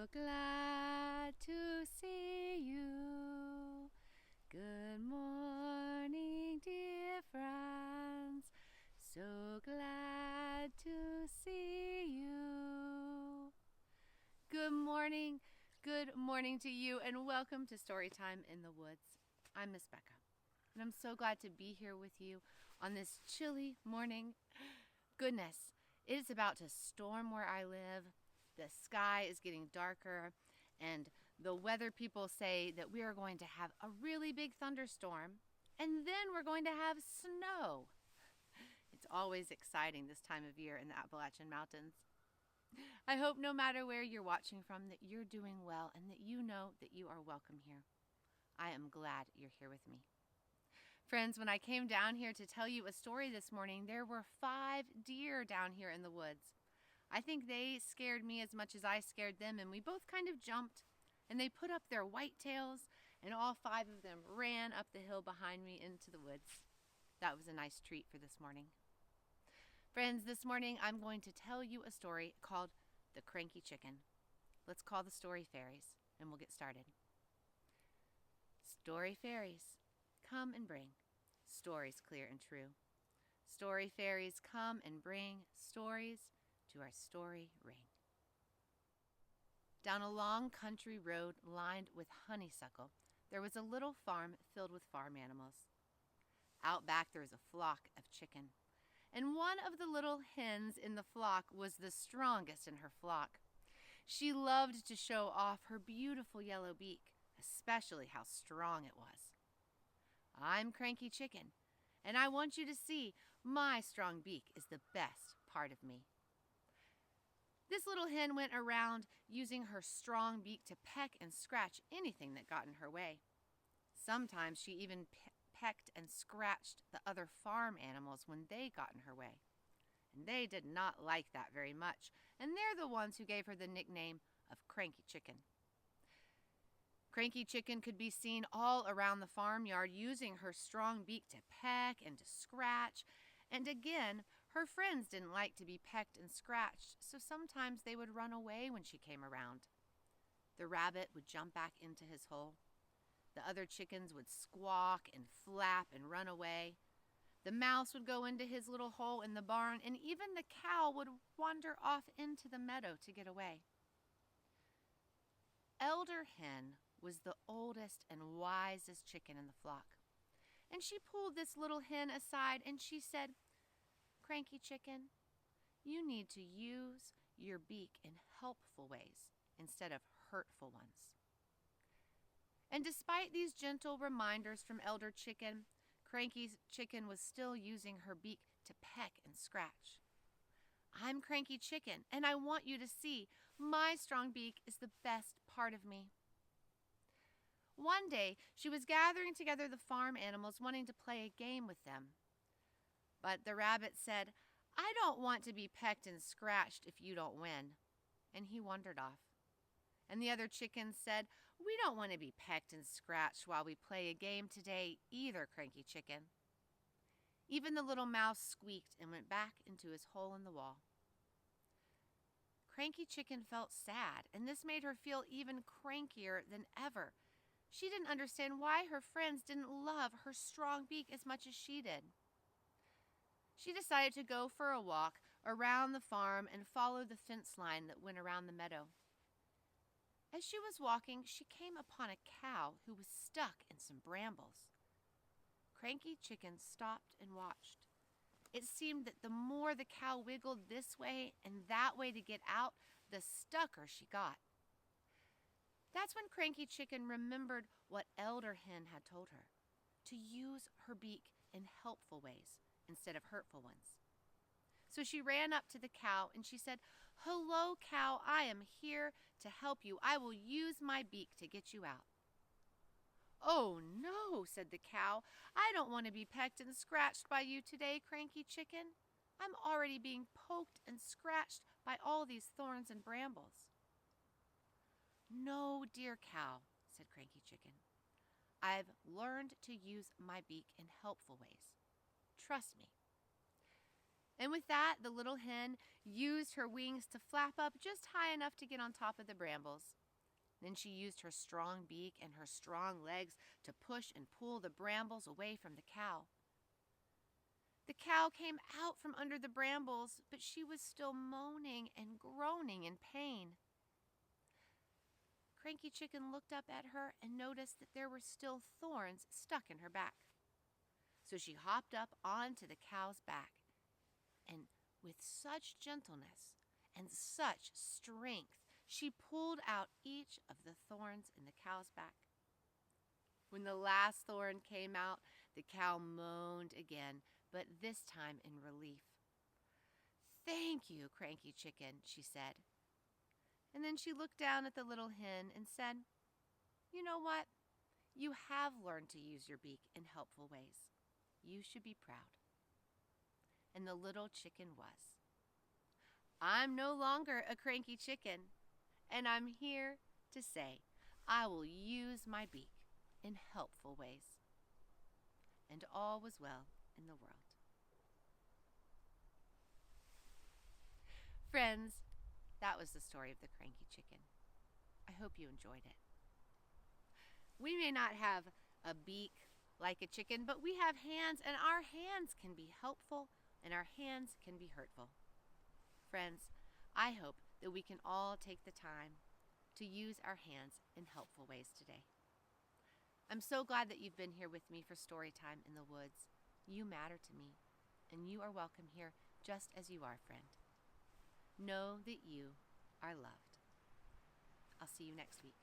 So glad to see you. Good morning, dear friends. So glad to see you. Good morning. Good morning to you, and welcome to Storytime in the Woods. I'm Miss Becca, and I'm so glad to be here with you on this chilly morning. Goodness, it is about to storm where I live. The sky is getting darker, and the weather people say that we are going to have a really big thunderstorm, and then we're going to have snow. It's always exciting this time of year in the Appalachian Mountains. I hope no matter where you're watching from that you're doing well and that you know that you are welcome here. I am glad you're here with me. Friends, when I came down here to tell you a story this morning, there were 5 deer down here in the woods. I think they scared me as much as I scared them, and we both kind of jumped, and they put up their white tails, and all 5 of them ran up the hill behind me into the woods. That was a nice treat for this morning. Friends, this morning I'm going to tell you a story called The Cranky Chicken. Let's call the story fairies, and we'll get started. Story fairies, come and bring stories clear and true. Story fairies, come and bring stories to our story ring. Down a long country road lined with honeysuckle, there was a little farm filled with farm animals. Out back there was a flock of chicken, and one of the little hens in the flock was the strongest in her flock. She loved to show off her beautiful yellow beak, especially how strong it was. I'm Cranky Chicken, and I want you to see my strong beak is the best part of me. This little hen went around using her strong beak to peck and scratch anything that got in her way. Sometimes she even pecked and scratched the other farm animals when they got in her way. And they did not like that very much, and they're the ones who gave her the nickname of Cranky Chicken. Cranky Chicken could be seen all around the farmyard using her strong beak to peck and to scratch. And again, her friends didn't like to be pecked and scratched, so sometimes they would run away when she came around. The rabbit would jump back into his hole. The other chickens would squawk and flap and run away. The mouse would go into his little hole in the barn, and even the cow would wander off into the meadow to get away. Elder Hen was the oldest and wisest chicken in the flock. And she pulled this little hen aside and she said, "Cranky Chicken, you need to use your beak in helpful ways instead of hurtful ones." And despite these gentle reminders from Elder Chicken, Cranky Chicken was still using her beak to peck and scratch. I'm Cranky Chicken, and I want you to see my strong beak is the best part of me. One day, she was gathering together the farm animals, wanting to play a game with them. But the rabbit said, "I don't want to be pecked and scratched if you don't win." And he wandered off. And the other chickens said, "We don't want to be pecked and scratched while we play a game today either, Cranky Chicken." Even the little mouse squeaked and went back into his hole in the wall. Cranky Chicken felt sad, and this made her feel even crankier than ever. She didn't understand why her friends didn't love her strong beak as much as she did. She decided to go for a walk around the farm and follow the fence line that went around the meadow. As she was walking, she came upon a cow who was stuck in some brambles. Cranky Chicken stopped and watched. It seemed that the more the cow wiggled this way and that way to get out, the stucker she got. That's when Cranky Chicken remembered what Elder Hen had told her, to use her beak in helpful ways instead of hurtful ones. So she ran up to the cow and she said, "Hello, cow, I am here to help you. I will use my beak to get you out." "Oh, no," said the cow. "I don't want to be pecked and scratched by you today, Cranky Chicken. I'm already being poked and scratched by all these thorns and brambles." "No, dear cow," said Cranky Chicken. "I've learned to use my beak in helpful ways. Trust me." And with that, the little hen used her wings to flap up just high enough to get on top of the brambles. Then she used her strong beak and her strong legs to push and pull the brambles away from the cow. The cow came out from under the brambles, but she was still moaning and groaning in pain. Cranky Chicken looked up at her and noticed that there were still thorns stuck in her back. So she hopped up onto the cow's back, and with such gentleness and such strength, she pulled out each of the thorns in the cow's back. When the last thorn came out, the cow moaned again, but this time in relief. "Thank you, Cranky Chicken," she said. And then she looked down at the little hen and said, "You know what? You have learned to use your beak in helpful ways. You should be proud." And the little chicken was. I'm no longer a cranky chicken, and I'm here to say I will use my beak in helpful ways. And all was well in the world. Friends, that was the story of the Cranky Chicken. I hope you enjoyed it. We may not have a beak like a chicken, but we have hands, and our hands can be helpful, and our hands can be hurtful. Friends, I hope that we can all take the time to use our hands in helpful ways today. I'm so glad that you've been here with me for story time in the woods. You matter to me, and you are welcome here just as you are, friend. Know that you are loved. I'll see you next week.